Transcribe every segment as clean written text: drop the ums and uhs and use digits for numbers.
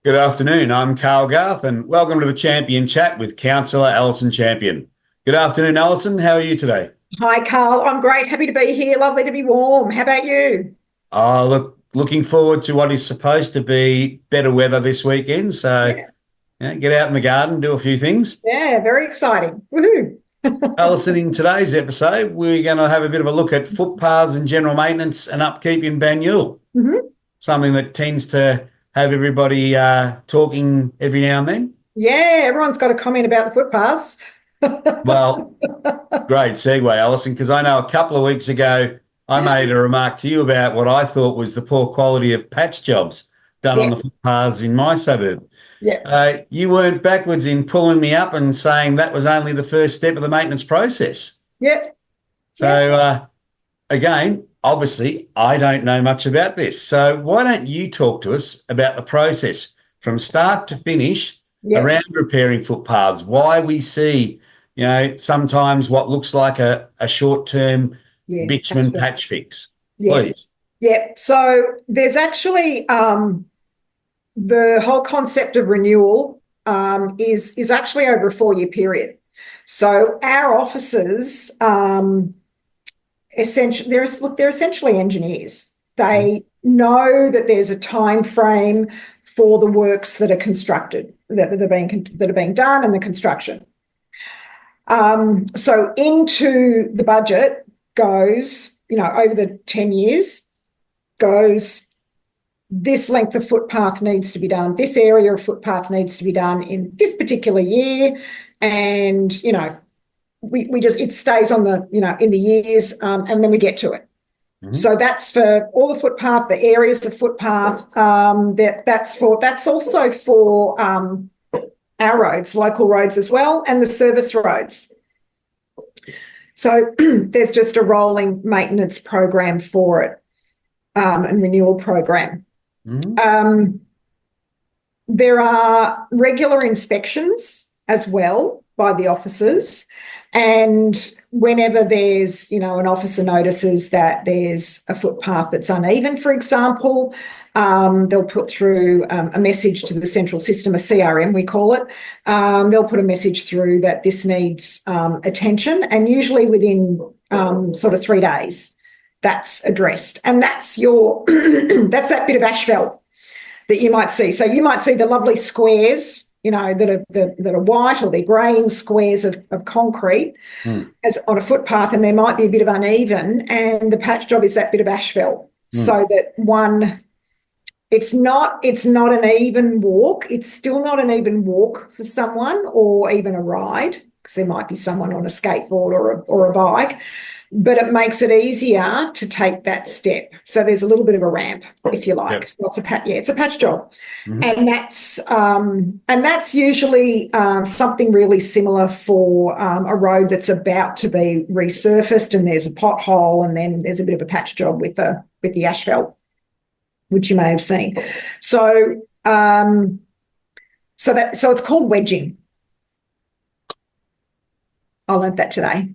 Good afternoon. I'm Carl Garth, and welcome to the Champion Chat with Councillor Alison Champion. Good afternoon, Alison. How are you today? Hi, Carl. I'm great. Happy to be here. Lovely to be warm. How about you? Looking forward to what is supposed to be better weather this weekend. So, Yeah, get out in the garden, do a few things. yeah, very exciting. Woohoo. Alison, in today's episode, we're going to have a bit of a look at footpaths and general maintenance and upkeep in Banyule, hmm something that tends to have everybody talking every now and then. Yeah, everyone's got a comment about the footpaths. Well, great segue, Alison, because I know a couple of weeks ago I made a remark to you about what I thought was the poor quality of patch jobs done on Yeah, the footpaths in my suburb. yeah, You weren't backwards in pulling me up and saying that was only the first step of the maintenance process. yeah, yeah. So, again, obviously, I don't know much about this. So, why don't you talk to us about the process from start to finish Yeah, around repairing footpaths? Why we see, sometimes what looks like a short-term yeah. That's bitumen right. patch fix. Yeah, Please. yeah. So there's actually the whole concept of renewal is actually over a 4-year period. So our officers essentially they're essentially engineers. Mm, They know that there's a time frame for the works that are constructed that are being done and the construction. So into the budget goes, over the 10 years goes this length of footpath needs to be done, this area of footpath needs to be done in this particular year, and we just it stays on the in the years, and then we get to it. mhm. So that's for all the footpath, the areas of footpath. That's also for our roads, local roads as well, and the service roads. So there's just a rolling maintenance program for it, and renewal program. Mhm. Um, there are regular inspections as well by the officers. And whenever there's, an officer notices that there's a footpath that's uneven, for example, they'll put through a message to the central system, a CRM, we call it. They'll put a message through that this needs attention, and usually within sort of 3 days, that's addressed. And that's that's that bit of asphalt that you might see. So you might see the lovely squares, that are white, or they're greying squares of concrete Mm, as on a footpath, and there might be a bit of uneven. And the patch job is that bit of asphalt, mm. so that it's not an even walk. It's still not an even walk for someone, or even a ride, because there might be someone on a skateboard or a bike, but it makes it easier to take that step. So there's a little bit of a ramp, if you like. Yep. So it's a patch job, Mhm. and that's usually something really similar for a road that's about to be resurfaced, and there's a pothole, and then there's a bit of a patch job with the asphalt, which you may have seen. So so it's called wedging. I learned that today.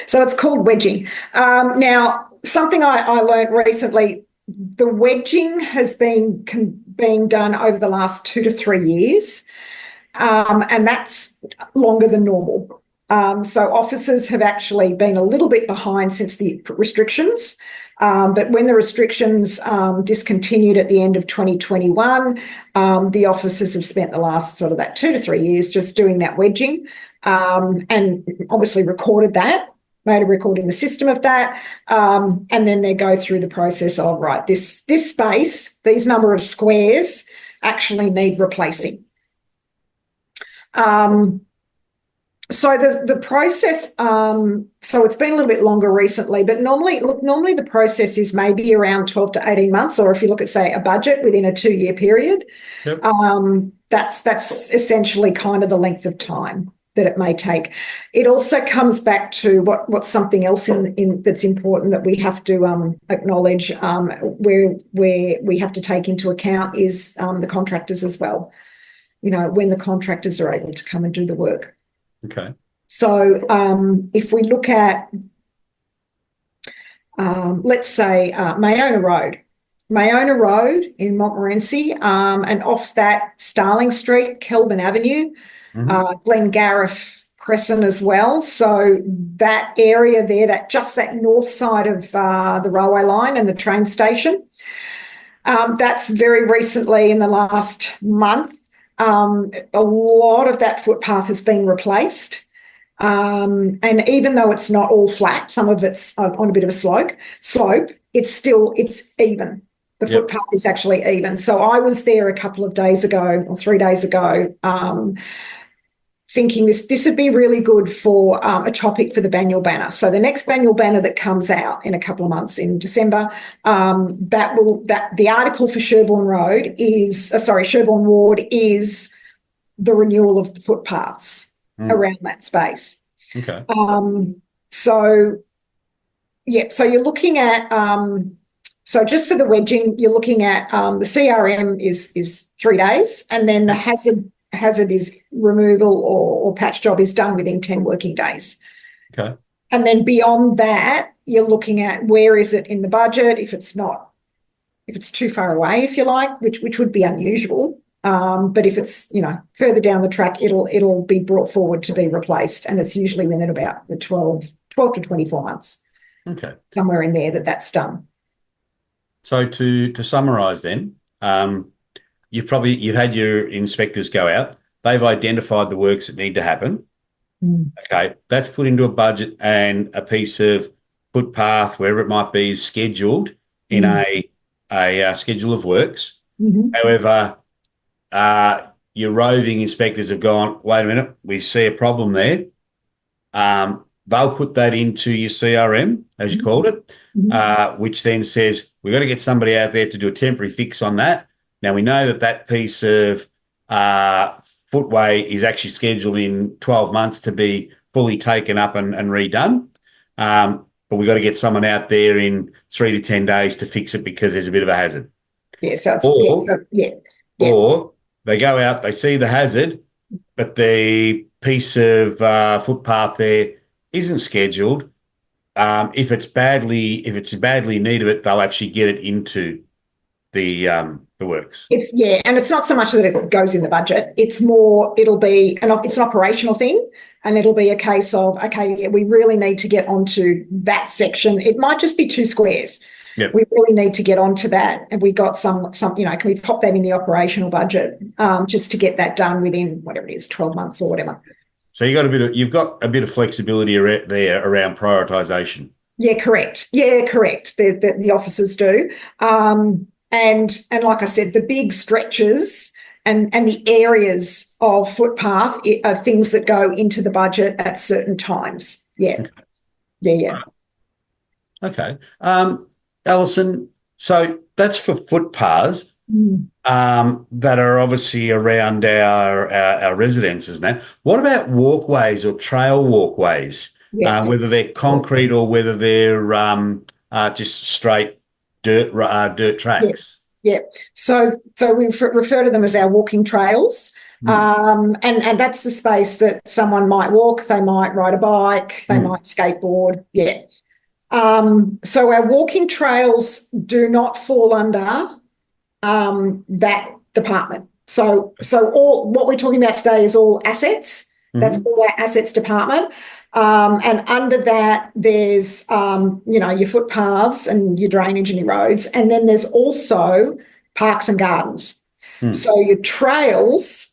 So it's called wedging. Now, something I learned recently, the wedging has been being done over the last 2 to 3 years, and that's longer than normal. So officers have actually been a little bit behind since the restrictions, but when the restrictions discontinued at the end of 2021, the officers have spent the last sort of that 2 to 3 years just doing that wedging, and obviously recorded that, made a record in the system of that, and then they go through the process of, right, this space, these number of squares actually need replacing. Um, so the process, so it's been a little bit longer recently, but normally the process is maybe around 12 to 18 months, or if you look at, say, a budget within a 2-year period, Yep. that's essentially kind of the length of time that it may take. It also comes back to what's something else in that's important that we have to acknowledge, where we have to take into account is the contractors as well. When the contractors are able to come and do the work. Okay. So if we look at, let's say, Mayona Road. Mayona Road in Montmorency, and off that Starling Street, Kelvin Avenue, Glengariff Crescent as well. So that area there, that north side of the railway line and the train station, that's very recently in the last month. A lot of that footpath has been replaced. And even though it's not all flat, some of it's on a bit of a slope, it's even. The footpath is actually even. So I was there a couple of days ago or 3 days ago, thinking this would be really good for a topic for the Banyule Banner. So the next Banyule Banner that comes out in a couple of months in December, the article for Sherborne Ward is the renewal of the footpaths around that space. Okay. So you're looking at so just for the wedging, you're looking at the CRM is 3 days, and then the hazard is removal or patch job is done within 10 working days. Okay. And then beyond that, you're looking at where is it in the budget, if it's too far away, if you like, which would be unusual. But if it's, further down the track, it'll be brought forward to be replaced. And it's usually within about the 12 to 24 months. Okay. Somewhere in there that's done. So to summarise then, you've had your inspectors go out. They've identified the works that need to happen. Okay, that's put into a budget, and a piece of footpath, wherever it might be, is scheduled in a schedule of works. However, your roving inspectors have gone, wait a minute, we see a problem there. They'll put that into your CRM, as you called it, which then says, we've got to get somebody out there to do a temporary fix on that. Now, we know that piece of footway is actually scheduled in 12 months to be fully taken up and redone. But we've got to get someone out there in 3 to 10 days to fix it because there's a bit of a hazard. Yeah, Or they go out, they see the hazard, but the piece of footpath there isn't scheduled. If it's badly in need of it, they'll actually get it into the works. And it's not so much that it goes in the budget. It's more, it's an operational thing, and it'll be a case of, okay, we really need to get onto that section. It might just be 2 squares. Yep. We really need to get onto that, and we got some. Can we pop that in the operational budget just to get that done within whatever it is, 12 months or whatever. So you've got a bit of flexibility there around prioritisation. Yeah, correct. The officers do. And like I said, the big stretches and the areas of footpath are things that go into the budget at certain times. Yeah. Okay. Yeah. Okay. Alison, so that's for footpaths that are obviously around our residences now. What about walkways or trail walkways, whether they're concrete or whether they're just straight dirt tracks? Yeah. So we refer to them as our walking trails. And that's the space that someone might walk, they might ride a bike, they might skateboard. Yeah. So our walking trails do not fall under that department. So all what we're talking about today is all assets. That's all our assets department. And under that, there's, your footpaths and your drainage and your roads. And then there's also parks and gardens. So your trails,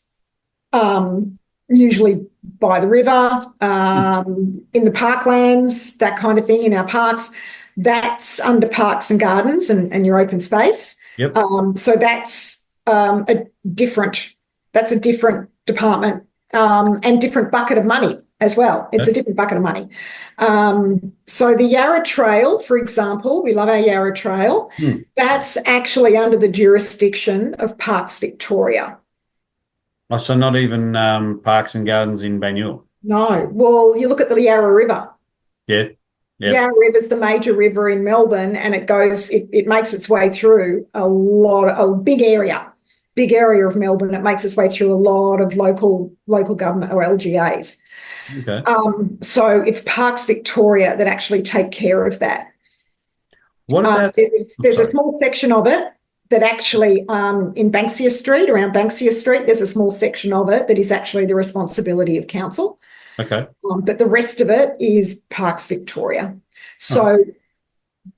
usually by the river, in the parklands, that kind of thing, in our parks, that's under parks and gardens and your open space. Yep. So that's a different department and different bucket of money as well. It's a different bucket of money. So the Yarra Trail, for example, we love our Yarra Trail. That's actually under the jurisdiction of Parks Victoria. Oh, so not even parks and gardens in Banyule? No. Well, you look at the Yarra River. Yeah. Yep. Yarra River is the major river in Melbourne, and it makes its way through a big area of Melbourne. It makes its way through a lot of local government or LGAs. Okay. So it's Parks Victoria that actually take care of that. What about? I'm There's a sorry. small section of it that actually, in Banksia Street, around Banksia Street, there's a small section of it that is actually the responsibility of council. Okay. But the rest of it is Parks Victoria. Oh, So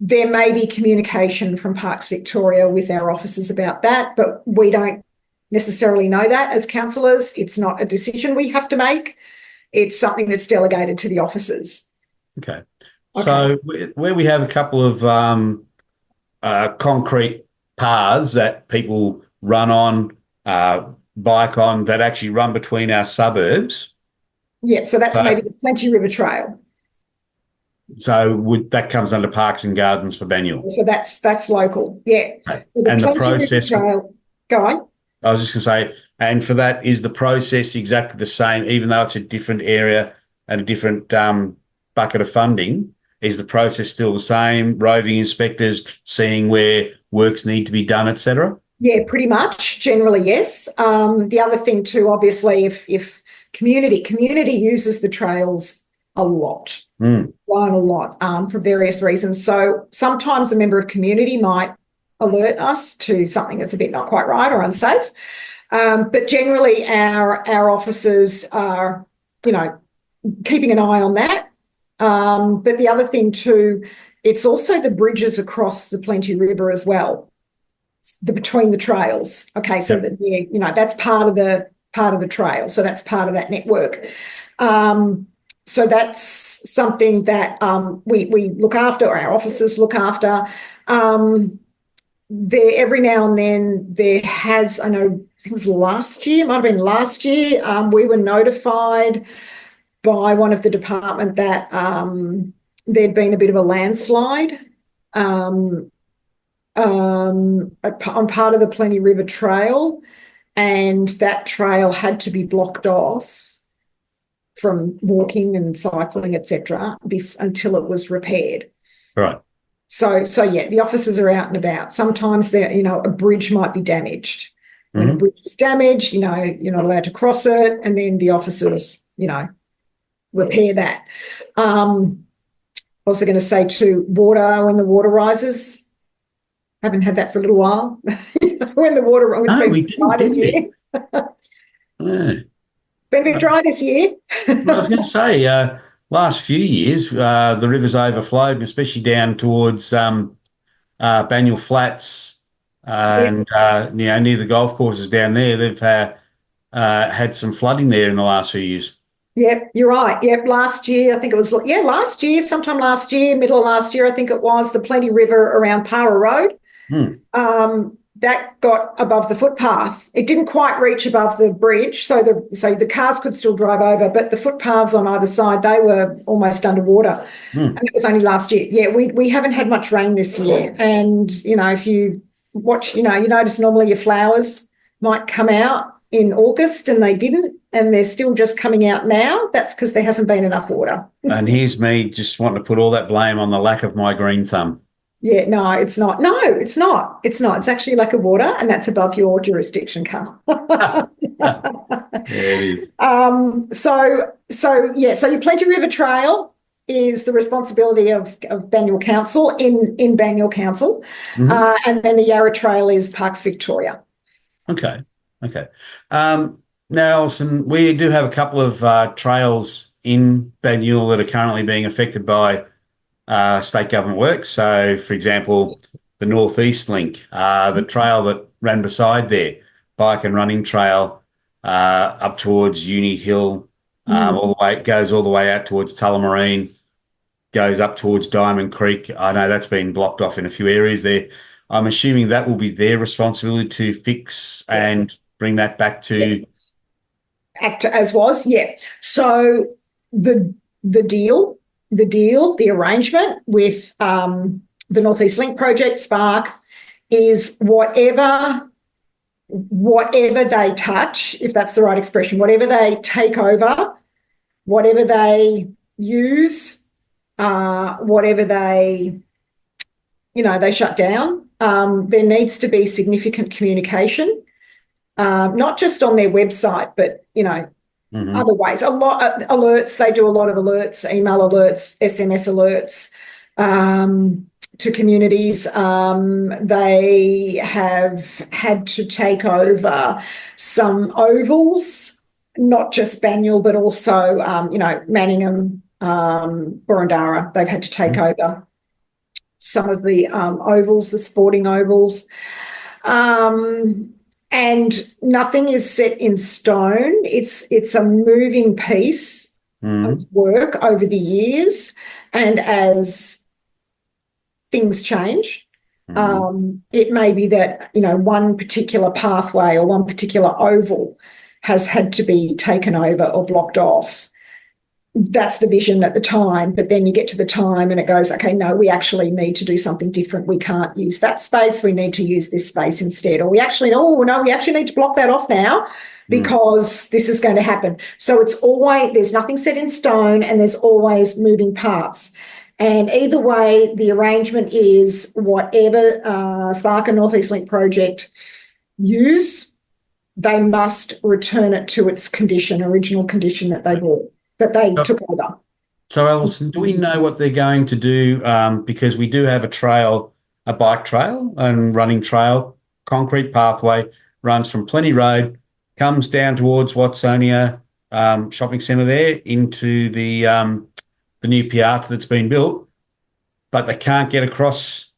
there may be communication from Parks Victoria with our officers about that, but we don't necessarily know that as councillors. It's not a decision we have to make. It's something that's delegated to the officers. okay. Okay. So where we have a couple of concrete paths that people run on, bike on, that actually run between our suburbs. Yeah, so that's maybe But the Plenty River Trail. so that comes under Parks and Gardens for Banyule. So that's local. Yeah. Okay. So the And the Plenty River process, Trail, go on. I was just going to say, and for that, is the process exactly the same, even though it's a different area and a different bucket of funding? Is the process still the same? Roving inspectors seeing where works need to be done, etc. Yeah, pretty much. Generally, yes. The other thing too, obviously, if community uses the trails a lot, Mm. quite a lot, for various reasons. So sometimes a member of community might alert us to something that's a bit not quite right or unsafe. But generally, our officers are, keeping an eye on that. But the other thing too, it's also the bridges across the Plenty River as well, between the trails. Okay, so Yep. that that's part of the trail. So that's part of that network. So that's something that we look after, or our officers look after. There every now and then there has, I know it was last year, it might have been last year, we were notified by one of the department that there'd been a bit of a landslide on part of the Plenty River Trail, and that trail had to be blocked off from walking and cycling, etc., until it was repaired. Right. So yeah, the officers are out and about. Sometimes a bridge might be damaged. When a Mm-hmm. bridge is damaged, you're not allowed to cross it, and then the officers, repair that. Also going to say too, water, when the water rises, haven't had that for a little while. When the water, it's No, been we didn't, dry did this we? year. Yeah. Been a bit dry this year. Well, I was going to say, last few years, the river's overflowed, and especially down towards Banyule Flats Yeah. and near the golf courses down there. They've had some flooding there in the last few years. Yep, you're right. Yep, last year, I think it was, last year, sometime last year, middle of last year, I think it was, the Plenty River around Para Road. Hmm. That got above the footpath. It didn't quite reach above the bridge, so the cars could still drive over, but the footpaths on either side, they were almost underwater. Hmm. And it was only last year. Yeah, we haven't had much rain this year. And, if you watch, you notice normally your flowers might come out in August, and they didn't, and they're still just coming out now. That's because there hasn't been enough water. And here's me just wanting to put all that blame on the lack of my green thumb. Yeah, no, it's not. No, it's not. It's not. It's actually lack of water, and that's above your jurisdiction, Carl. Yeah, it is. So your Plenty River Trail is the responsibility of Banyule Council in Banyule Council, Mhm. and then the Yarra Trail is Parks Victoria. Okay. Okay. Now, Alison, we do have a couple of trails in Banyule that are currently being affected by state government works. So, for example, the Northeast Link, the trail that ran beside there, bike and running trail up towards Uni Hill, all the way, it goes all the way out towards Tullamarine, goes up towards Diamond Creek. I know that's been blocked off in a few areas there. I'm assuming that will be their responsibility to fix and bring that back to. Act as was, yeah. So the deal, the arrangement with the Northeast Link project, Spark, is whatever they touch, if that's the right expression, whatever they take over, whatever they use, whatever they shut down, there needs to be significant communication, not just on their website, but Mhm. other ways. A lot of alerts. They do a lot of alerts, email alerts, SMS alerts, to communities. They have had to take over some ovals, not just Banyule, but also, Manningham, Boroondara. They've had to take over some of the ovals, the sporting ovals. And nothing is set in stone. It's a moving piece of work over the years, and as things change, it may be that one particular pathway or one particular oval has had to be taken over or blocked off. That's the vision at the time, but then you get to the time and it goes, okay, no, we actually need to do something different. We can't use that space. We need to use this space instead. Or we actually need to block that off now because this is going to happen. So it's always, there's nothing set in stone and there's always moving parts. And either way, the arrangement is whatever Spark and North East Link project use, they must return it to its original condition that they bought. That they took over. So, Alison, do we know what they're going to do? Because we do have a bike trail and running trail, concrete pathway, runs from Plenty Road, comes down towards Watsonia shopping centre there into the new piazza that's been built, but they can't get across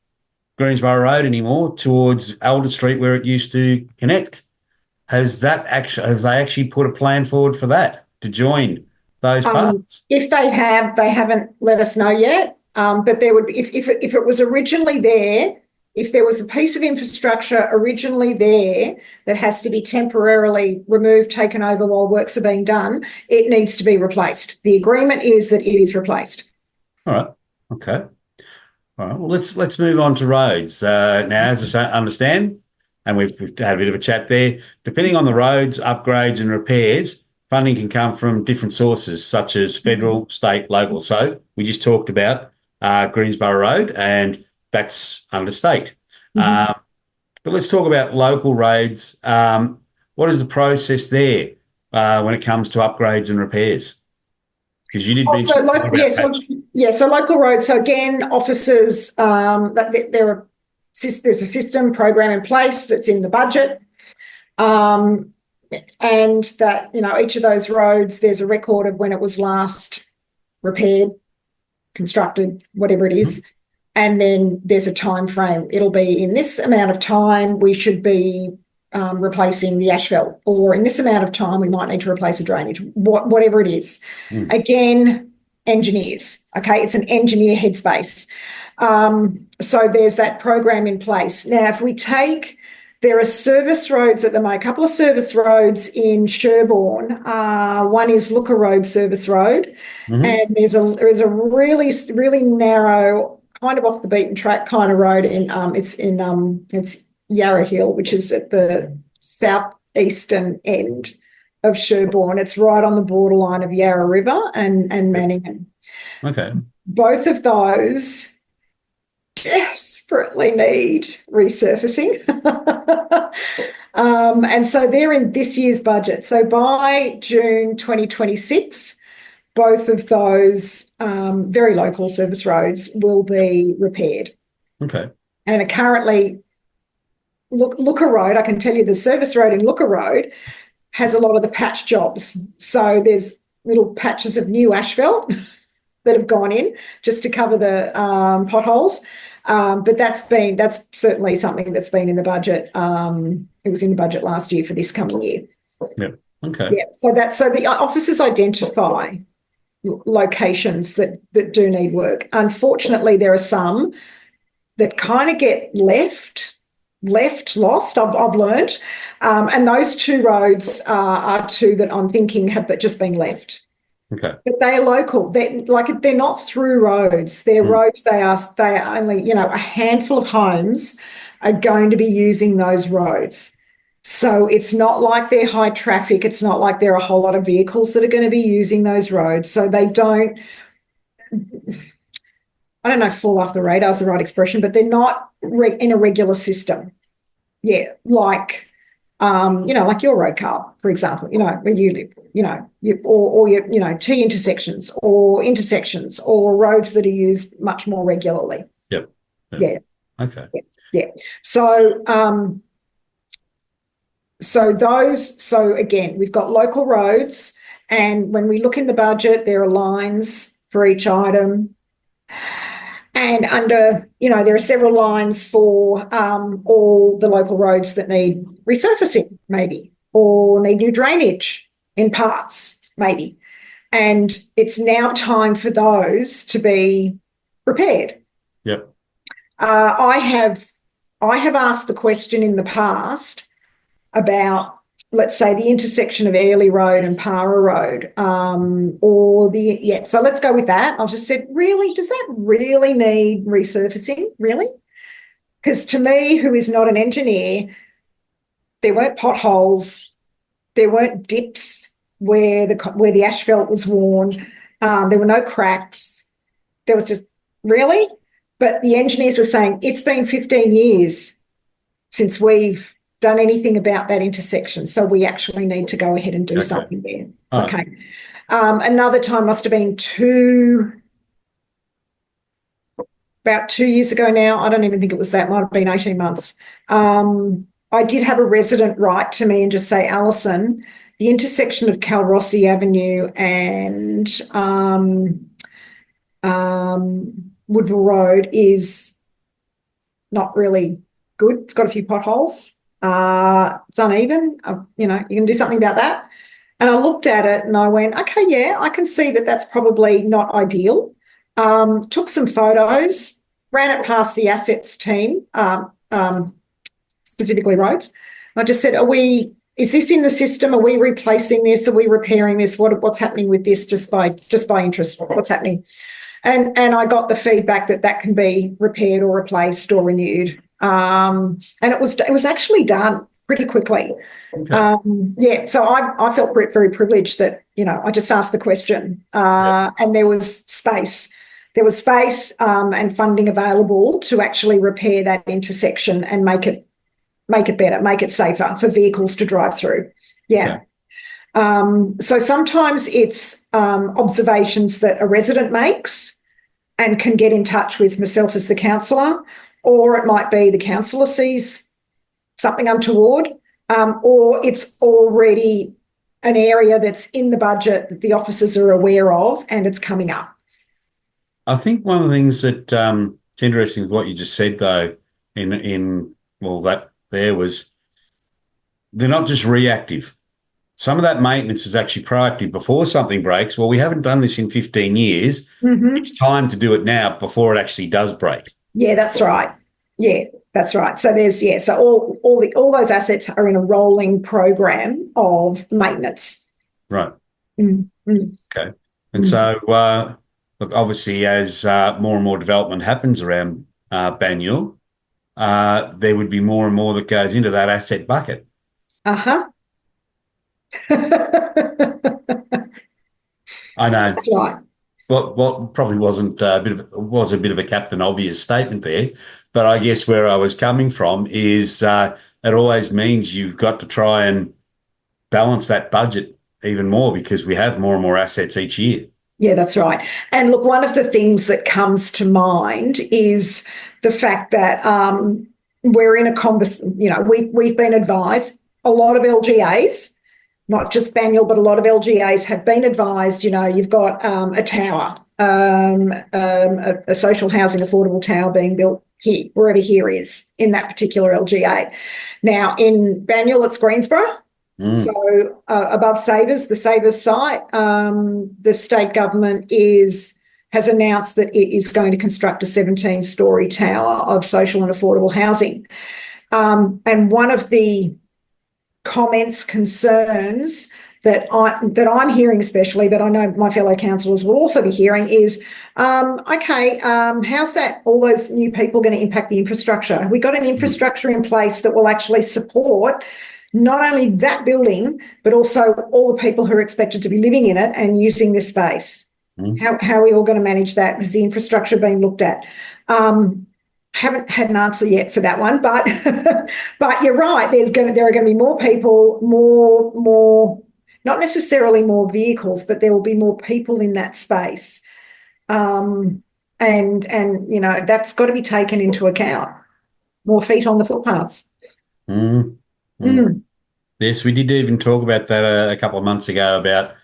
Greensborough Road anymore towards Alder Street where it used to connect. Have they actually put a plan forward for that to join those parts? If they have, they haven't let us know yet. But there would be, if it was originally there, if there was a piece of infrastructure originally there that has to be temporarily removed, taken over while works are being done, it needs to be replaced. The agreement is that it is replaced. All right. Okay. All right. Well, let's move on to roads. Now, as I understand, and we've had a bit of a chat there, depending on the roads, upgrades and repairs, funding can come from different sources, such as federal, state, local. So we just talked about Greensborough Road, and that's under state. But let's talk about local roads. What is the process there when it comes to upgrades and repairs? Because you did mention so local roads. So again, officers, there's a system program in place that's in the budget. And that, each of those roads, there's a record of when it was last repaired, constructed, whatever it is. And then there's a time frame. It'll be in this amount of time we should be replacing the asphalt, or in this amount of time we might need to replace a drainage, whatever it is. Again, engineers, okay? It's an engineer headspace. So there's that program in place. Now, if we take... There are service roads at the moment, a couple of service roads in Sherbourne. One is Looker Road Service Road, and there's a really, really narrow, kind of off the beaten track kind of road it's Yarra Hill, which is at the southeastern end of Sherbourne. It's right on the borderline of Yarra River and Manningham. Okay. Both of those desperately need resurfacing. And so they're in this year's budget. So by June 2026, both of those very local service roads will be repaired. Okay. And currently, Looker Road, I can tell you the service road in Looker Road has a lot of the patch jobs. So there's little patches of new asphalt that have gone in just to cover the potholes. But that's certainly something that's been in the budget. It was in the budget last year for this coming year. Yep. Okay. Yeah. So the officers identify locations that do need work. Unfortunately, there are some that kind of get lost, I've learned. And those two roads are two that I'm thinking have just been left. Okay. But they are local. They're not through roads. They're roads. They are only, a handful of homes are going to be using those roads. So it's not like they're high traffic. It's not like there are a whole lot of vehicles that are going to be using those roads. So they don't, I don't know if fall off the radar is the right expression, but they're not in a regular system. Yeah, like your road, Carl, for example, where you live, or your, T intersections or roads that are used much more regularly. Yep. Yeah. Yeah, Okay. yeah, yeah. So, so again, we've got local roads, and when we look in the budget, there are lines for each item. And under, there are several lines for all the local roads that need resurfacing, maybe, or need new drainage in parts, maybe. And it's now time for those to be repaired. Yep. I have asked the question in the past about, let's say, the intersection of Airlie Road and Para Road, so let's go with that. I just said, really, does that really need resurfacing? Really? Because to me, who is not an engineer, there weren't potholes, there weren't dips where the asphalt was worn, there were no cracks. There was just, really? But the engineers were saying, it's been 15 years since we've done anything about that intersection, so we actually need to go ahead and do something there. All Okay. right. Another time must have been about 2 years ago now. I don't even think it was that. Might have been 18 months. I did have a resident write to me and just say, Alison, the intersection of Calrossi Avenue and Woodville Road is not really good. It's got a few potholes. It's uneven. You can do something about that. And I looked at it and I went, okay, yeah, I can see that that's probably not ideal. Took some photos, ran it past the assets team, specifically roads. I just said, is this in the system? Are we replacing this? Are we repairing this? What's happening with this just by interest? What's happening? And I got the feedback that can be repaired or replaced or renewed. And it was actually done pretty quickly. Okay. So I felt very privileged that, I just asked the question and there was space. There was space and funding available to actually repair that intersection and make it better, make it safer for vehicles to drive through. Yeah. Okay. So sometimes it's observations that a resident makes and can get in touch with myself as the councillor, or it might be the councillor sees something untoward, or it's already an area that's in the budget that the officers are aware of and it's coming up. I think one of the things that it's interesting with what you just said, though, that there was they're not just reactive. Some of that maintenance is actually proactive before something breaks. Well, we haven't done this in 15 years. Mm-hmm. It's time to do it now before it actually does break. Yeah, that's right. Yeah, that's right. So so all those assets are in a rolling program of maintenance. Right. Mm-hmm. Okay. And so, look, obviously, as more and more development happens around Banyule, there would be more and more that goes into that asset bucket. Uh-huh. I know. That's right. What probably wasn't was a bit of a Captain Obvious statement there, but I guess where I was coming from is it always means you've got to try and balance that budget even more because we have more and more assets each year. Yeah, that's right. And look, one of the things that comes to mind is the fact that we're in a conversation, we've been advised, a lot of LGAs, not just Banyule, but a lot of LGAs have been advised, you've got a tower, a social housing affordable tower being built here, wherever here is in that particular LGA. Now, in Banyule, it's Greensborough. So above Savers, the Savers site, the state government has announced that it is going to construct a 17-storey tower of social and affordable housing. And one of the comments, concerns that I'm hearing especially, but I know my fellow councillors will also be hearing is, how's that, all those new people going to impact the infrastructure? Have we got an infrastructure in place that will actually support not only that building, but also all the people who are expected to be living in it and using this space? How are we all going to manage that? Has the infrastructure been looked at? Haven't had an answer yet for that one, but but you're right. There are going to be more people, more, not necessarily more vehicles, but there will be more people in that space. And and that's got to be taken into account. More feet on the footpaths. Mm, mm. Mm. Yes, we did even talk about that a couple of months ago about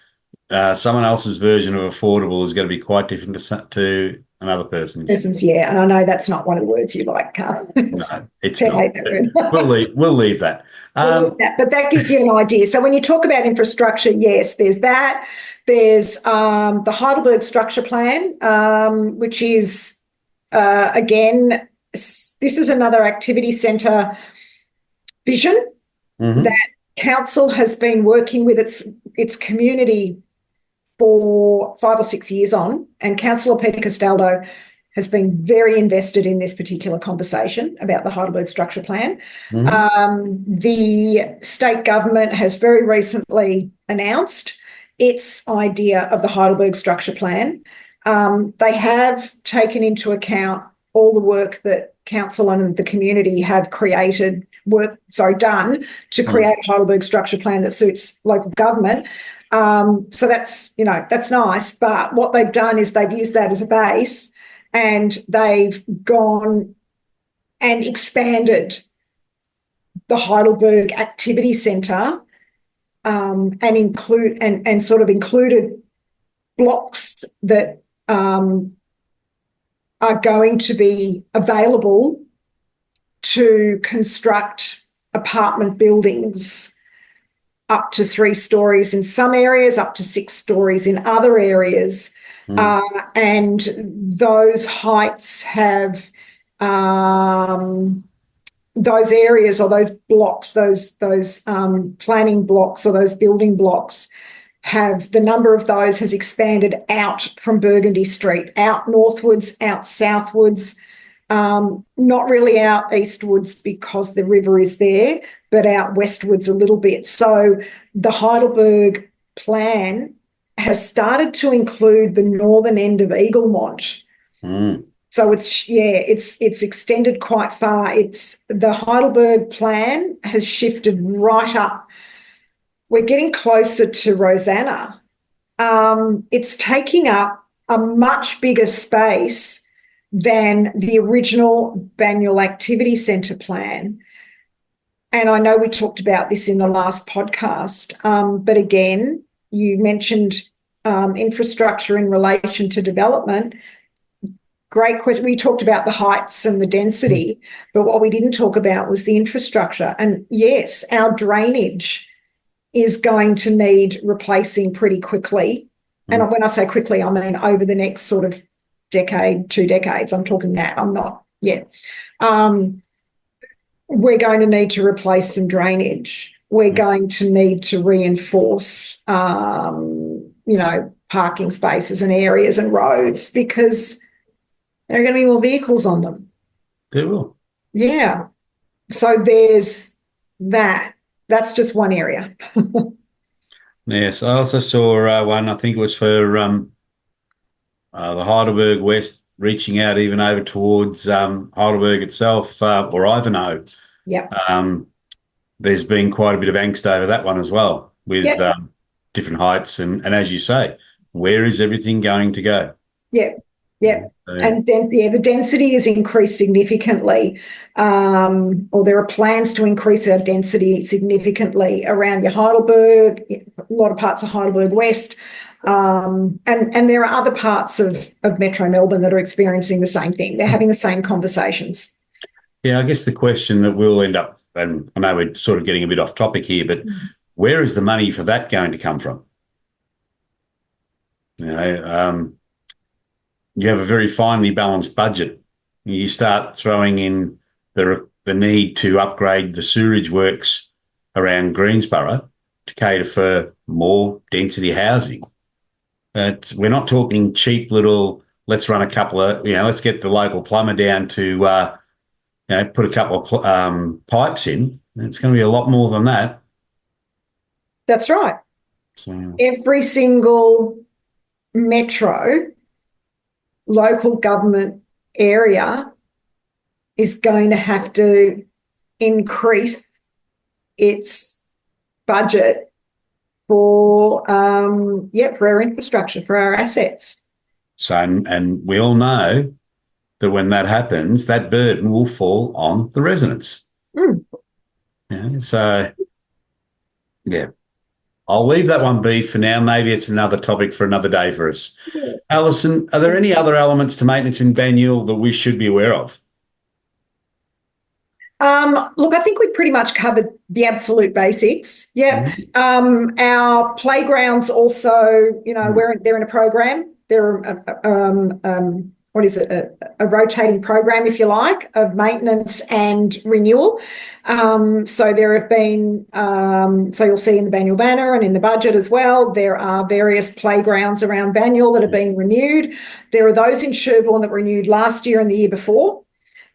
someone else's version of affordable is going to be quite different to another person's. Essence, yeah, and I know that's not one of the words you like, Carl. No, it's Pet not. hate that word. We'll leave that. But that gives you an idea. So when you talk about infrastructure, yes, there's that. There's the Heidelberg Structure Plan, which is again, this is another activity centre vision Mhm. that council has been working with its community for 5 or 6 years on, and Councillor Peter Castaldo has been very invested in this particular conversation about the Heidelberg Structure Plan. Mhm. The state government has very recently announced its idea of the Heidelberg Structure Plan. They have taken into account all the work that council and the community have done to Mm. create a Heidelberg Structure Plan that suits local government. So that's nice. But what they've done is they've used that as a base, and they've gone and expanded the Heidelberg Activity Centre, and sort of included blocks that are going to be available to construct apartment buildings up to 3 stories in some areas, up to 6 stories in other areas. Mm. And those heights have those areas or those blocks, those planning blocks or those building blocks, have the number of those has expanded out from Burgundy Street, out northwards, out southwards, not really out eastwards because the river is there, but out westwards a little bit. So the Heidelberg plan has started to include the northern end of Eaglemont. Mm. So it's extended quite far. It's the Heidelberg plan has shifted right up. We're getting closer to Rosanna. It's taking up a much bigger space than the original Banyule Activity Centre plan. And I know we talked about this in the last podcast, but again, you mentioned infrastructure in relation to development. Great question. We talked about the heights and the density, but what we didn't talk about was the infrastructure. And yes, our drainage is going to need replacing pretty quickly. And Mm. when I say quickly, I mean over the next sort of decade, 2 decades. I'm talking that. I'm not yet. We're going to need to replace some drainage. We're going to need to reinforce, parking spaces and areas and roads because there are going to be more vehicles on them. There will. Yeah. So there's that. That's just one area. Yes, I also saw one. I think it was for the Heidelberg West, reaching out even over towards Heidelberg itself, or Ivanhoe. Yep. There's been quite a bit of angst over that one as well, with Yep. different heights, and as you say, where is everything going to go? Yep. Yep. So, And the density is increased significantly, or there are plans to increase our density significantly around your Heidelberg, a lot of parts of Heidelberg West, and there are other parts of Metro Melbourne that are experiencing the same thing. They're having the same conversations. yeah, I guess the question that we'll end up, and I know we're sort of getting a bit off topic here, but where is the money for that going to come from? You know, you have a very finely balanced budget. You start throwing in the need to upgrade the sewerage works around Greensborough to cater for more density housing. We're not talking cheap little, let's run a couple of, let's get the local plumber down to, put a couple of pipes in. It's going to be a lot more than that. That's right. So, Every single metro local government area is going to have to increase its budget for our infrastructure, for our assets. So, and we all know that when that happens, that burden will fall on the residents. Mm. Yeah, so, yeah, I'll leave that one be for now. Maybe it's another topic for another day for us. Alison, are there any other elements to maintenance in Banyule that we should be aware of? Look, I think we pretty much covered the absolute basics. Yeah. Mhm. Our playgrounds also, they're in a program. They're what is it? A rotating program, if you like, of maintenance and renewal. So there have been, so you'll see in the Banyule Banner and in the budget as well, there are various playgrounds around Banyule that are being renewed. There are those in Sherborne that renewed last year and the year before.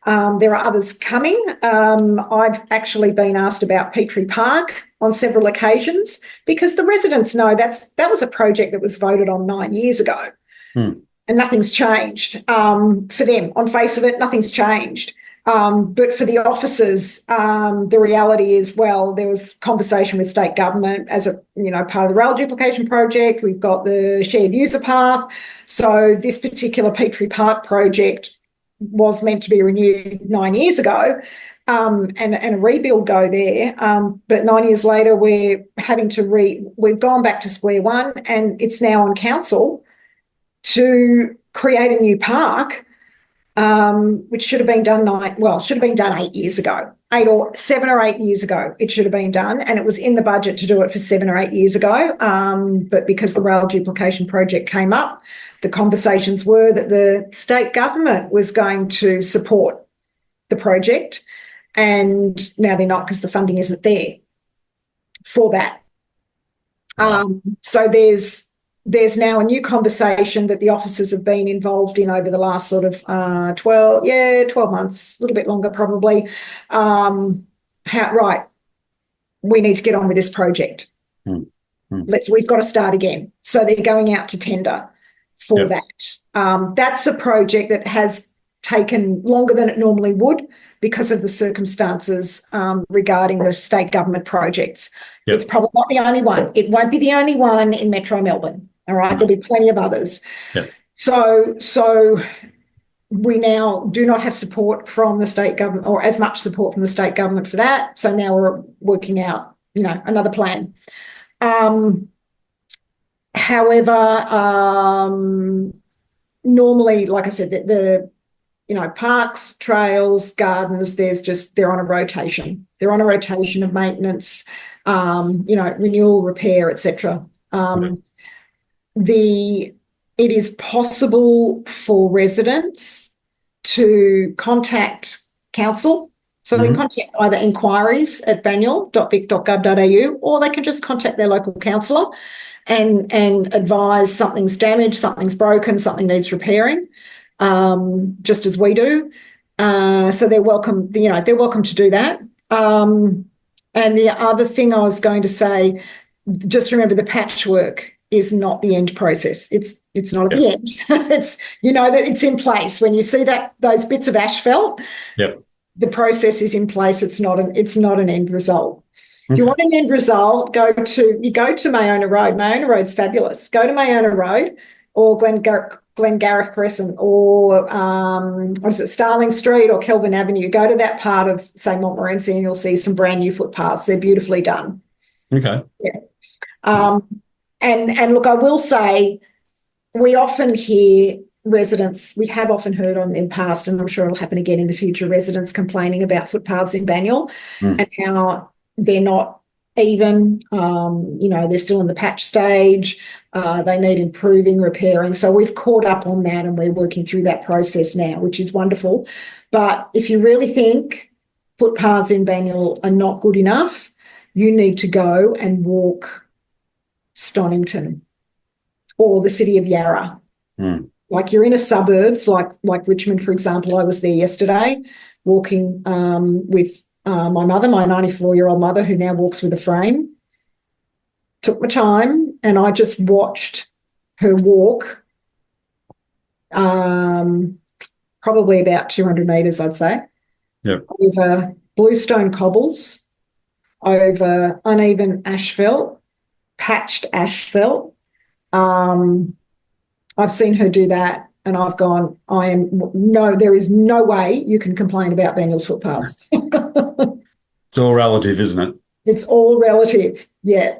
There are others coming. I've actually been asked about Petrie Park on several occasions because the residents know that was a project that was voted on 9 years ago, and nothing's changed for them. On face of it, nothing's changed. But for the officers, the reality is, well, there was conversation with state government as a part of the rail duplication project. We've got the shared user path. So this particular Petrie Park project was meant to be renewed 9 years ago, and a rebuild go there. But 9 years later, we're having to we've gone back to square one, and it's now on council to create a new park, which should have been done 8 years ago. 7 or 8 years ago, it should have been done, and it was in the budget to do it for 7 or 8 years ago. But because the rail duplication project came up, the conversations were that the state government was going to support the project, and now they're not because the funding isn't there for that. So there's now a new conversation that the officers have been involved in over the last sort of 12 months, a little bit longer probably. We need to get on with this project. We've got to start again. So they're going out to tender for that. That's a project that has taken longer than it normally would because of the circumstances regarding the state government projects. It's probably not the only one. It won't be the only one in Metro Melbourne. All right, there'll be plenty of others. So we now do not have support from the state government, or as much support from the state government for that. So now we're working out, another plan. However, normally, like I said, the parks, trails, gardens, they're on a rotation. They're on a rotation of maintenance, renewal, repair, etc. It is possible for residents to contact council. So they can contact either inquiries at banyule.vic.gov.au, or they can just contact their local councillor and advise something's damaged, something's broken, something needs repairing, just as we do. So they're welcome, they're welcome to do that. And the other thing I was going to say, just remember the patchwork is not the end process. It's not at the end. It's that it's in place. When you see those bits of asphalt, the process is in place. It's not an end result. If you want an end result, go to Mayona Road. Mayona Road's fabulous. Go to Mayona Road or Glengarriff Crescent or Starling Street or Kelvin Avenue. Go to that part of, say, Montmorency, and you'll see some brand new footpaths. They're beautifully done. Okay. And look, I will say, we often hear residents, we have often heard in the past, and I'm sure it'll happen again in the future, residents complaining about footpaths in Banyule and how they're not even, they're still in the patch stage, they need improving, repairing. So we've caught up on that and we're working through that process now, which is wonderful. But if you really think footpaths in Banyule are not good enough, you need to go and walk Stonington or the city of Yarra. Like you're in a suburbs, like Richmond, for example. I was there yesterday walking with my mother, my 94-year-old mother, who now walks with a frame. Took my time and I just watched her walk probably about 200 metres, I'd say, over bluestone cobbles, over uneven asphalt, patched asphalt, over I've seen her do that, and I've gone, no, there is no way you can complain about Banyul's footpaths. It's all relative, isn't it? It's all relative. Yeah.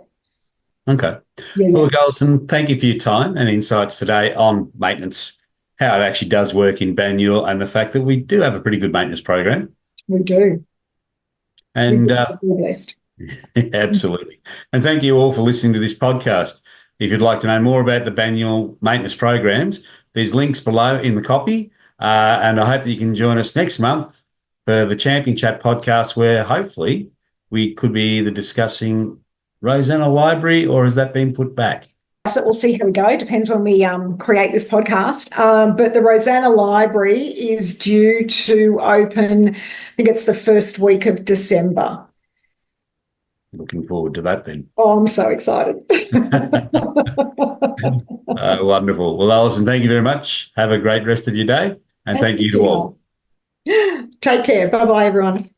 Okay. Yeah. Well, Yeah. look, Alison, thank you for your time and insights today on maintenance, how it actually does work in Banyule, and the fact that we do have a pretty good maintenance program. We do. We And do. We're blessed. absolutely. And thank you all for listening to this podcast. If you'd like to know more about the Banyule maintenance programs, there's links below in the copy. And I hope that you can join us next month for the Champion Chat podcast, where hopefully we could be either discussing Rosanna Library, or has that been put back? So we'll see how we go. Depends when we create this podcast. But the Rosanna Library is due to open, I think it's the first week of December. Looking forward to that then. Oh, I'm so excited. Wonderful. Well, Alison, thank you very much. Have a great rest of your day. And Thanks, thank you to all. Michelle. Take care. Bye bye, everyone.